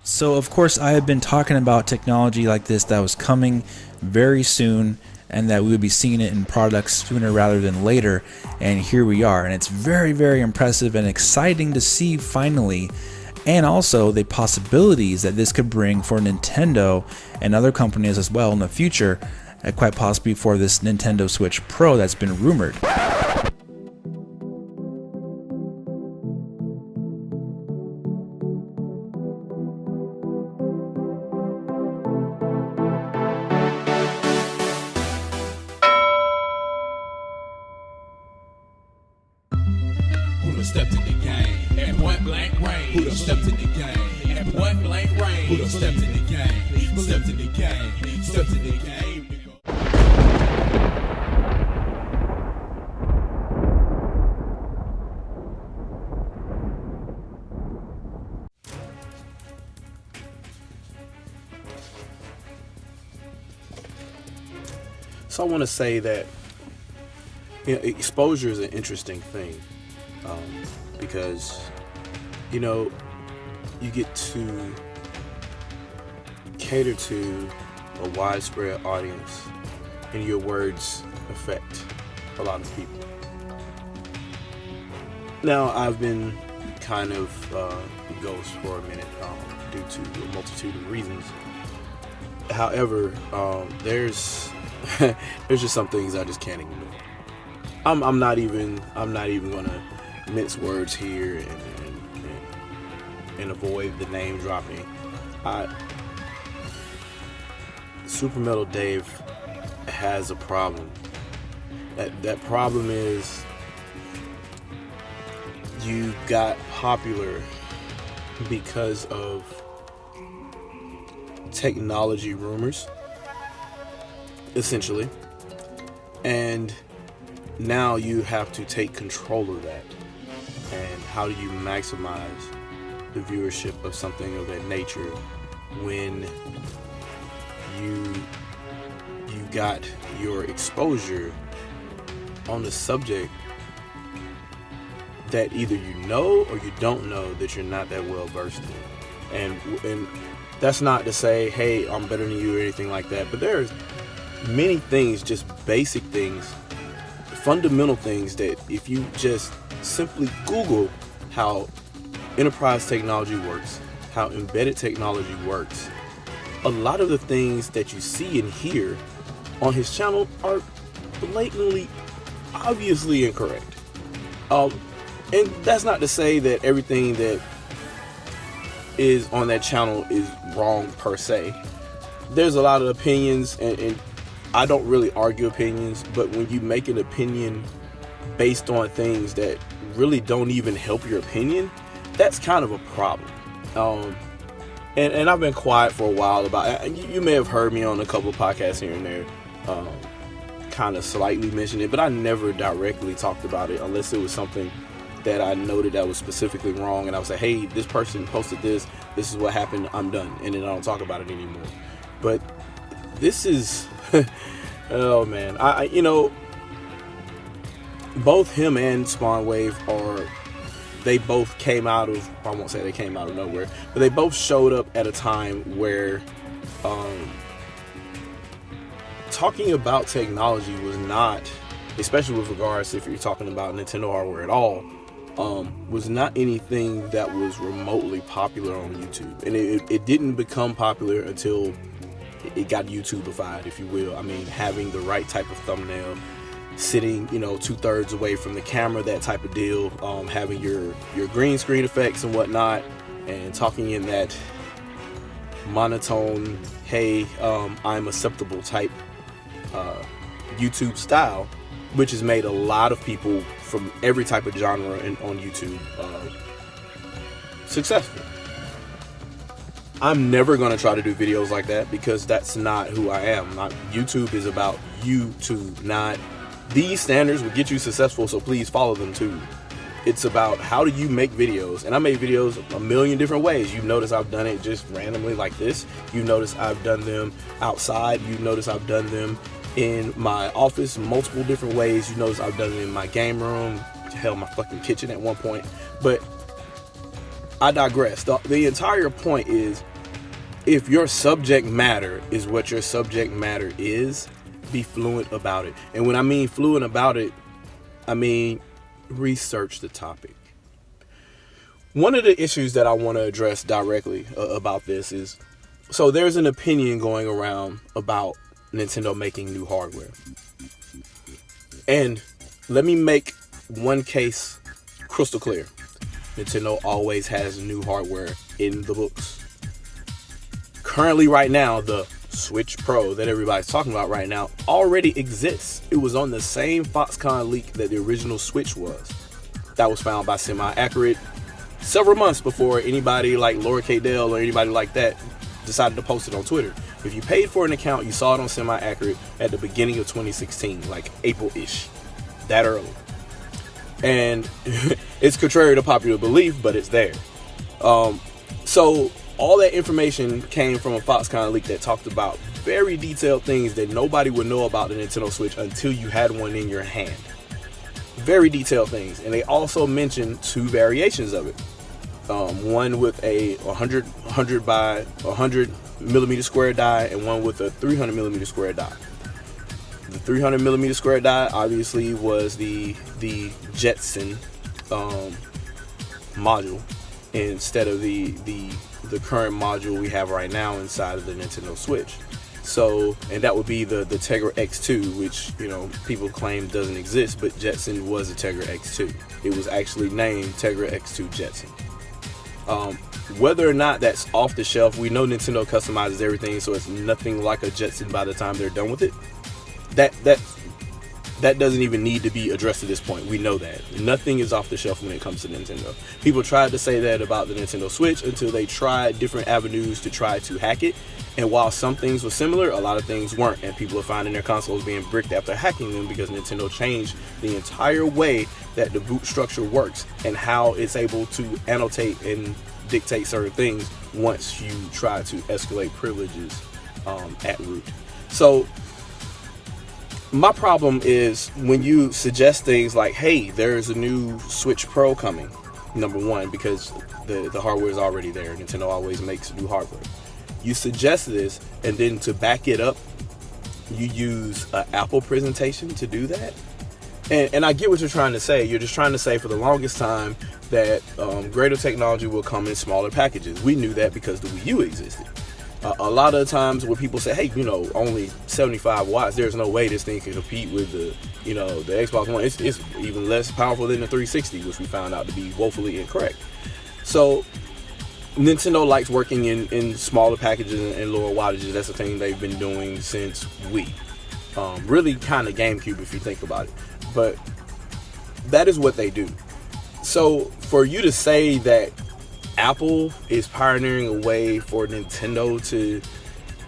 So, of course, I have been talking about technology like this that was coming very soon and that we would be seeing it in products sooner rather than later. And here we are. And it's very, very impressive and exciting to see finally. And also the possibilities that this could bring for Nintendo and other companies as well in the future, quite possibly for this Nintendo Switch Pro that's been rumored. Who done stepped in the game at point blank range? Who done stepped in the game at point blank range? Who done stepped in the game? Stepped in the game. Stepped in the game. So I want to say that exposure is an interesting thing because you get to cater to a widespread audience, and your words affect a lot of people. Now, I've been kind of ghost for a minute due to a multitude of reasons. However, there's just some things I just can't ignore. I'm not even gonna mince words here and avoid the name dropping. Super Metal Dave has a problem. That problem is you got popular because of technology rumors, essentially, and now you have to take control of that. And how do you maximize the viewership of something of that nature when you got your exposure on a subject that either you know or you don't know that you're not that well versed in? And that's not to say, hey, I'm better than you or anything like that, but there's many things, just basic things, fundamental things, that if you just simply Google how enterprise technology works, how embedded technology works, a lot of the things that you see and hear on his channel are blatantly, obviously incorrect. And that's not to say that everything that is on that channel is wrong per se. There's a lot of opinions, and I don't really argue opinions, but when you make an opinion based on things that really don't even help your opinion, that's kind of a problem. And I've been quiet for a while about it. You may have heard me on a couple of podcasts here and there kind of slightly mention it, but I never directly talked about it unless it was something that I noted that was specifically wrong, and I would say, hey, this person posted this is what happened, I'm done, and then I don't talk about it anymore. But this is oh man, I both him and Spawn Wave they both came out of, I won't say they came out of nowhere, but they both showed up at a time where talking about technology was not, especially with regards to if you're talking about Nintendo hardware at all, was not anything that was remotely popular on YouTube. And it didn't become popular until it got YouTubeified, if you will. I mean, having the right type of thumbnail, sitting 2/3 away from the camera, that type of deal, having your green screen effects and whatnot, and talking in that monotone, hey, I'm acceptable type YouTube style, which has made a lot of people from every type of genre on YouTube successful. I'm never going to try to do videos like that because that's not who I am. YouTube is about YouTube, not these standards will get you successful, so please follow them too. It's about how do you make videos, and I make videos a million different ways. You've noticed I've done it just randomly like this. You've noticed I've done them outside. You've noticed I've done them in my office multiple different ways. You notice I've done it in my game room, hell, my fucking kitchen at one point. But I digress. The entire point is if your subject matter is what your subject matter is, be fluent about it. And when I mean fluent about it, I mean research the topic. One of the issues that I want to address directly about this is, so there's an opinion going around about Nintendo making new hardware. And let me make one case crystal clear. Nintendo always has new hardware in the books. Currently, right now, the Switch Pro that everybody's talking about right now already exists. It was on the same Foxconn leak that the original Switch was. That was found by Semi-Accurate several months before anybody like Laura K. Dell or anybody like that decided to post it on Twitter. If you paid for an account, you saw it on Semi-Accurate at the beginning of 2016, like April-ish, that early. And it's contrary to popular belief, but it's there. So all that information came from a Foxconn leak that talked about very detailed things that nobody would know about the Nintendo Switch until you had one in your hand. Very detailed things. And they also mentioned two variations of it. One with a 100 by 100 millimeter square die and one with a 300 millimeter square die. The 300 millimeter square die obviously was the Jetson module instead of the current module we have right now inside of the Nintendo Switch. So, and that would be the Tegra X2, which, you know, people claim doesn't exist, but Jetson was a Tegra X2. It was actually named Tegra X2 Jetson. Whether or not that's off the shelf, we know Nintendo customizes everything, so it's nothing like a Jetson by the time they're done with it. That doesn't even need to be addressed at this point. We know that. Nothing is off the shelf when it comes to Nintendo. People tried to say that about the Nintendo Switch until they tried different avenues to try to hack it. And while some things were similar, a lot of things weren't. And people are finding their consoles being bricked after hacking them because Nintendo changed the entire way that the boot structure works and how it's able to annotate and dictate certain things once you try to escalate privileges at root. So my problem is when you suggest things like, hey, there's a new Switch Pro coming. Number one, because the hardware is already there. Nintendo always makes new hardware. You suggest this, and then to back it up, you use an Apple presentation to do that. And I get what you're trying to say. You're just trying to say for the longest time that greater technology will come in smaller packages. We knew that because the Wii U existed. A lot of times when people say, hey, you know, only 75 watts, there's no way this thing can compete with the Xbox One. It's even less powerful than the 360, which we found out to be woefully incorrect. So Nintendo likes working in smaller packages and lower wattages. That's the thing they've been doing since Wii. Really kind of GameCube if you think about it. But that is what they do. So for you to say that Apple is pioneering a way for Nintendo to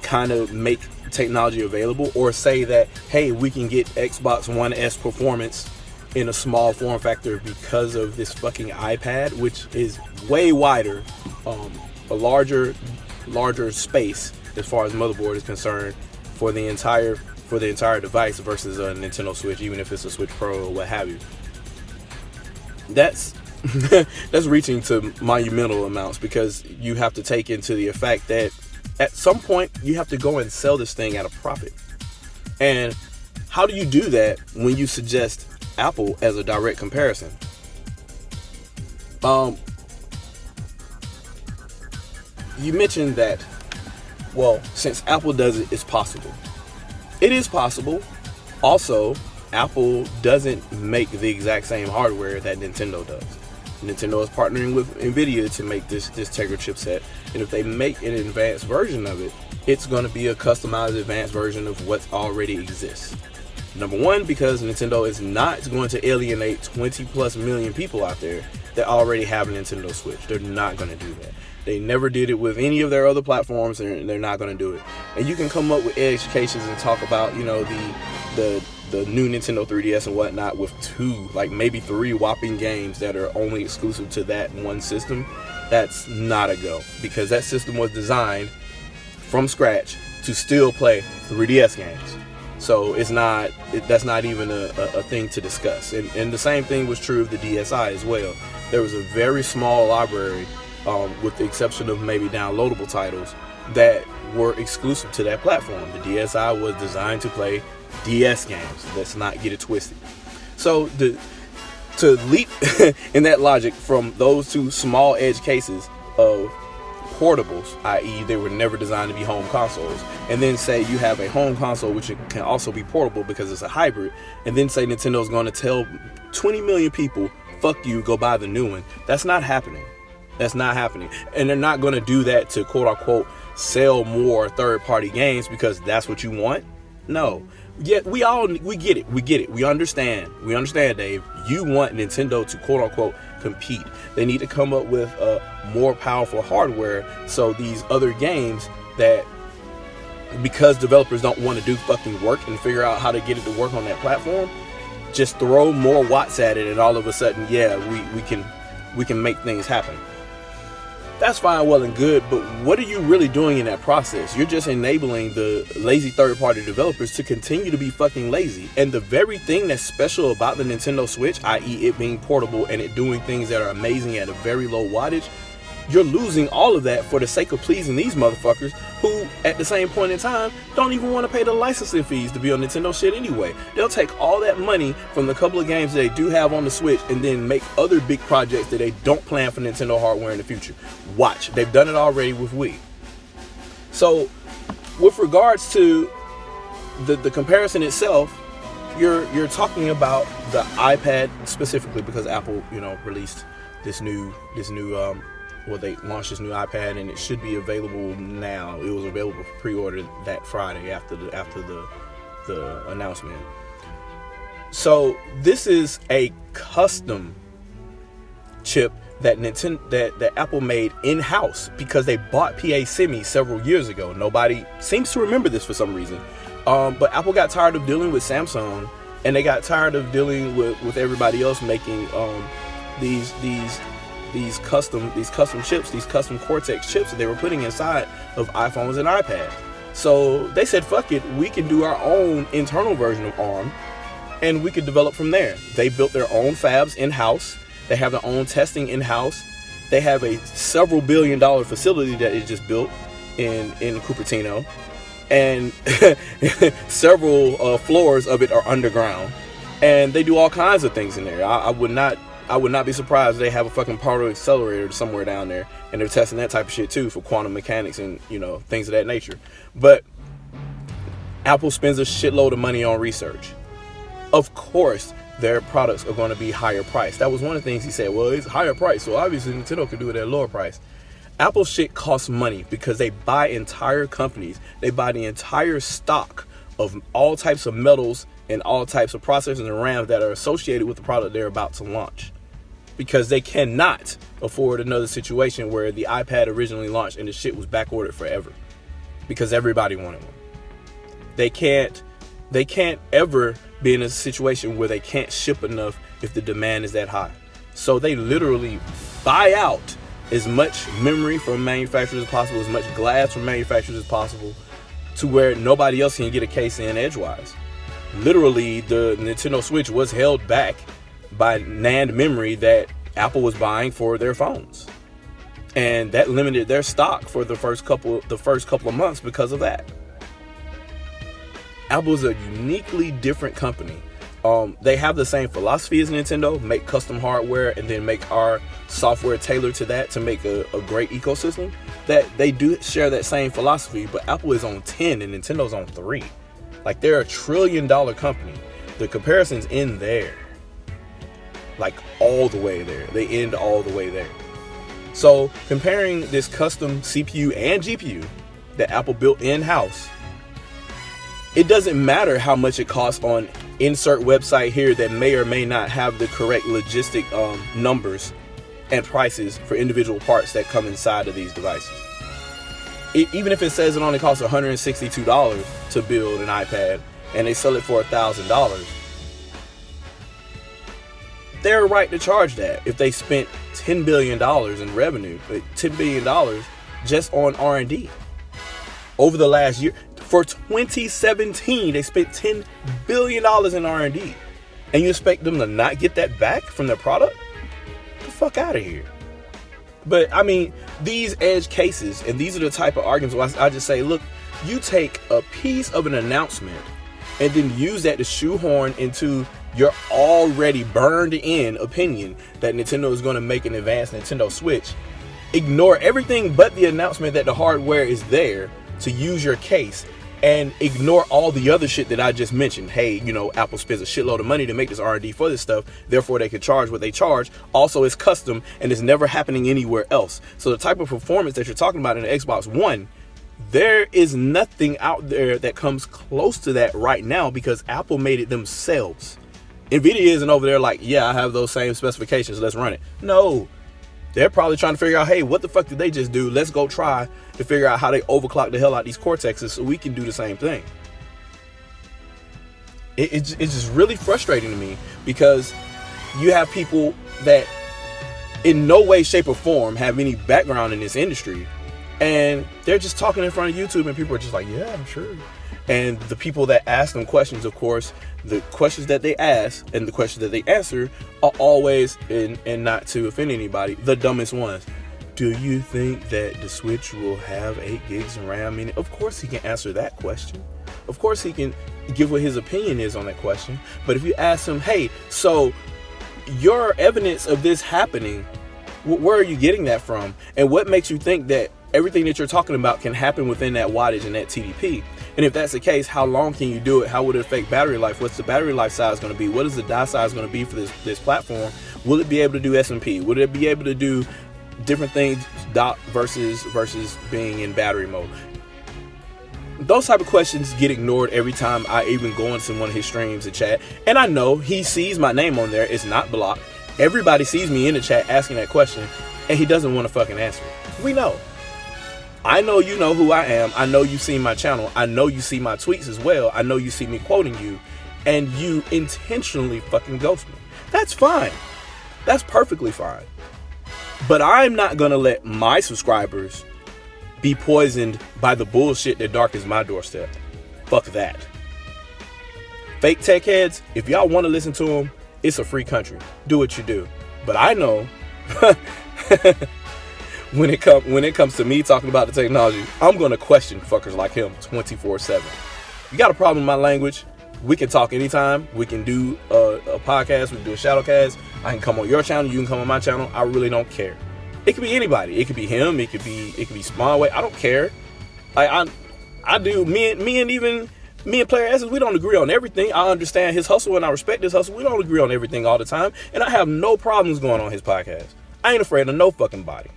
kind of make technology available, or say that, hey, we can get Xbox One S performance in a small form factor because of this fucking iPad, which is way wider, a larger space as far as motherboard is concerned for the entire device versus a Nintendo Switch, even if it's a Switch Pro or what have you. That's reaching to monumental amounts, because you have to take into the fact that at some point you have to go and sell this thing at a profit. And how do you do that when you suggest Apple as a direct comparison? You mentioned that, well, since Apple does it, it's possible. It is possible. Also, Apple doesn't make the exact same hardware that Nintendo does. Nintendo is partnering with NVIDIA to make this Tegra chipset, and if they make an advanced version of it, it's going to be a customized advanced version of what already exists. Number one, because Nintendo is not going to alienate 20 plus million people out there that already have a Nintendo Switch. They're not going to do that. They never did it with any of their other platforms, and they're not going to do it. And you can come up with edge cases and talk about, you know, the new Nintendo 3DS and whatnot with maybe three whopping games that are only exclusive to that one system. That's not a go, because that system was designed from scratch to still play 3DS games. So that's not even a thing to discuss. And the same thing was true of the DSi as well. There was a very small library with the exception of maybe downloadable titles that were exclusive to that platform. The DSi was designed to play DS games. Let's not get it twisted. So to leap in that logic from those two small edge cases of portables, i.e. they were never designed to be home consoles, and then say you have a home console which can also be portable because it's a hybrid, and then say Nintendo's going to tell 20 million people, fuck you, go buy the new one. That's not happening. That's not happening. And they're not going to do that to quote unquote sell more third-party games because that's what you want. No. Yeah, we get it. We understand, Dave. You want Nintendo to quote unquote compete. They need to come up with more powerful hardware so these other games that, because developers don't want to do fucking work and figure out how to get it to work on that platform, just throw more watts at it and all of a sudden, yeah, we can make things happen. That's fine, well and good, but what are you really doing in that process? You're just enabling the lazy third-party developers to continue to be fucking lazy. And the very thing that's special about the Nintendo Switch, i.e. it being portable and it doing things that are amazing at a very low wattage, you're losing all of that for the sake of pleasing these motherfuckers who, at the same point in time, don't even want to pay the licensing fees to be on Nintendo shit anyway. They'll take all that money from the couple of games that they do have on the Switch and then make other big projects that they don't plan for Nintendo hardware in the future. Watch. They've done it already with Wii. So, with regards to the comparison itself, you're talking about the iPad specifically because Apple, released this new they launched this new iPad and it should be available now. It was available for pre-order that Friday after the announcement. So this is a custom chip that that Apple made in-house because they bought PA Semi several years ago. Nobody seems to remember this for some reason. But Apple got tired of dealing with Samsung and they got tired of dealing with everybody else making these custom chips, these custom Cortex chips that they were putting inside of iPhones and iPads. So they said, fuck it, we can do our own internal version of ARM and we could develop from there. They built their own fabs in-house. They have their own testing in-house. They have a several billion-dollar facility that is just built in Cupertino. And several floors of it are underground. And they do all kinds of things in there. I would not be surprised if they have a fucking particle accelerator somewhere down there and they're testing that type of shit too for quantum mechanics and things of that nature. But Apple spends a shitload of money on research. Of course their products are going to be higher priced. That was one of the things he said, well, it's higher price, so obviously Nintendo can do it at a lower price. Apple shit costs money because they buy entire companies. They buy the entire stock of all types of metals and all types of processors and RAMs that are associated with the product they're about to launch. Because they cannot afford another situation where the iPad originally launched and the shit was back ordered forever. Because everybody wanted one. They can't ever be in a situation where they can't ship enough if the demand is that high. So they literally buy out as much memory from manufacturers as possible, as much glass from manufacturers as possible, to where nobody else can get a case in edgewise. Literally, the Nintendo Switch was held back by NAND memory that Apple was buying for their phones, and that limited their stock for the first couple of months because of that. Apple is a uniquely different company. They have the same philosophy as Nintendo, make custom hardware and then make our software tailored to that to make a great ecosystem. That they do share that same philosophy, but Apple is on 10 and Nintendo's on 3. Like, they're $1 trillion company. The comparison's in there. Like, all the way there. They end all the way there. So, comparing this custom CPU and GPU that Apple built in-house, it doesn't matter how much it costs on insert website here that may or may not have the correct logistic numbers and prices for individual parts that come inside of these devices. Even if it says it only costs $162 to build an iPad and they sell it for $1,000, they're right to charge that if they spent $10 billion in revenue, $10 billion just on R&D over the last year. For 2017, they spent $10 billion in R&D. And you expect them to not get that back from their product? Get the fuck out of here. But I mean, these edge cases, and these are the type of arguments where I just say, look, you take a piece of an announcement and then use that to shoehorn into your already burned in opinion that Nintendo is going to make an advanced Nintendo Switch. Ignore everything but the announcement that the hardware is there to use your case, and ignore all the other shit that I just mentioned. Hey, you know, Apple spends a shitload of money to make this R&D for this stuff, therefore they can charge what they charge. Also, it's custom and it's never happening anywhere else. So the type of performance that you're talking about in the Xbox One, there is nothing out there that comes close to that right now, because Apple made it themselves. Nvidia isn't over there like, yeah, I have those same specifications, let's run it. No. They're probably trying to figure out, hey, what the fuck did they just do? Let's go try to figure out how they overclock the hell out these Cortexes so we can do the same thing. It's just really frustrating to me, because you have people that in no way, shape, or form have any background in this industry, and they're just talking in front of YouTube, and people are just like, yeah, I'm sure. And the people that ask them questions, of course, the questions that they ask and the questions that they answer are always, and not to offend anybody, the dumbest ones. Do you think that the Switch will have 8 gigs of RAM in it? Of course he can answer that question. Of course he can give what his opinion is on that question. But if you ask him, hey, so your evidence of this happening, where are you getting that from? And what makes you think that everything that you're talking about can happen within that wattage and that TDP? And if that's the case, how long can you do it? How would it affect battery life? What's the battery life size going to be? What is the die size going to be for this platform? Will it be able to do SMP? Would it be able to do different things, dock versus being in battery mode? Those type of questions get ignored every time I even go into one of his streams and chat. And I know he sees my name on there. It's not blocked. Everybody sees me in the chat asking that question, and he doesn't want to fucking answer it. We know. I know you know who I am. I know you see my channel. I know you see my tweets as well. I know you see me quoting you, and you intentionally fucking ghost me. That's fine. That's perfectly fine. But I'm not gonna let my subscribers be poisoned by the bullshit that darkens my doorstep. Fuck that. Fake tech heads, if y'all want to listen to them, it's a free country. Do what you do. But I know when it comes to me talking about the technology, I'm gonna question fuckers like him 24/7. You got a problem with my language? We can talk anytime. We can do a podcast. We can do a ShadowCast. I can come on your channel. You can come on my channel. I really don't care. It could be anybody. It could be him. It could be Spawnway. I don't care. I do. Me and Player Essence, we don't agree on everything. I understand his hustle and I respect his hustle. We don't agree on everything all the time, and I have no problems going on his podcast. I ain't afraid of no fucking body.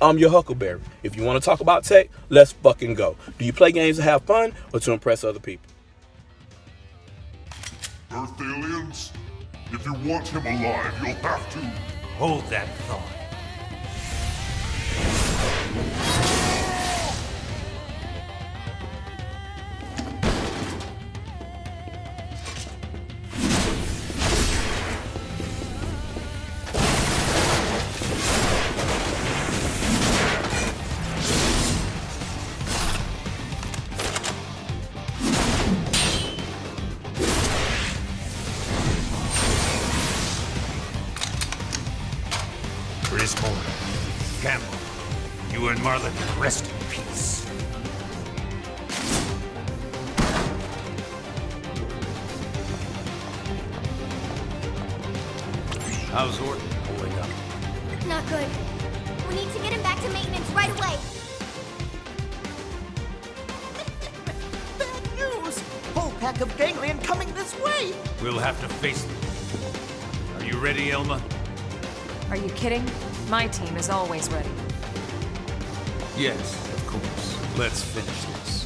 I'm your Huckleberry. If you want to talk about tech, let's fucking go. Do you play games to have fun or to impress other people? Earth aliens, if you want him alive, you'll have to Hold that thought. Campbell, you and Marlon can rest in peace. How's Orton holding up? Not good. We need to get him back to maintenance right away. Bad news! Whole pack of ganglion coming this way! We'll have to face them. Are you ready, Elma? Are you kidding? My team is always ready. Yes, of course. Let's finish this.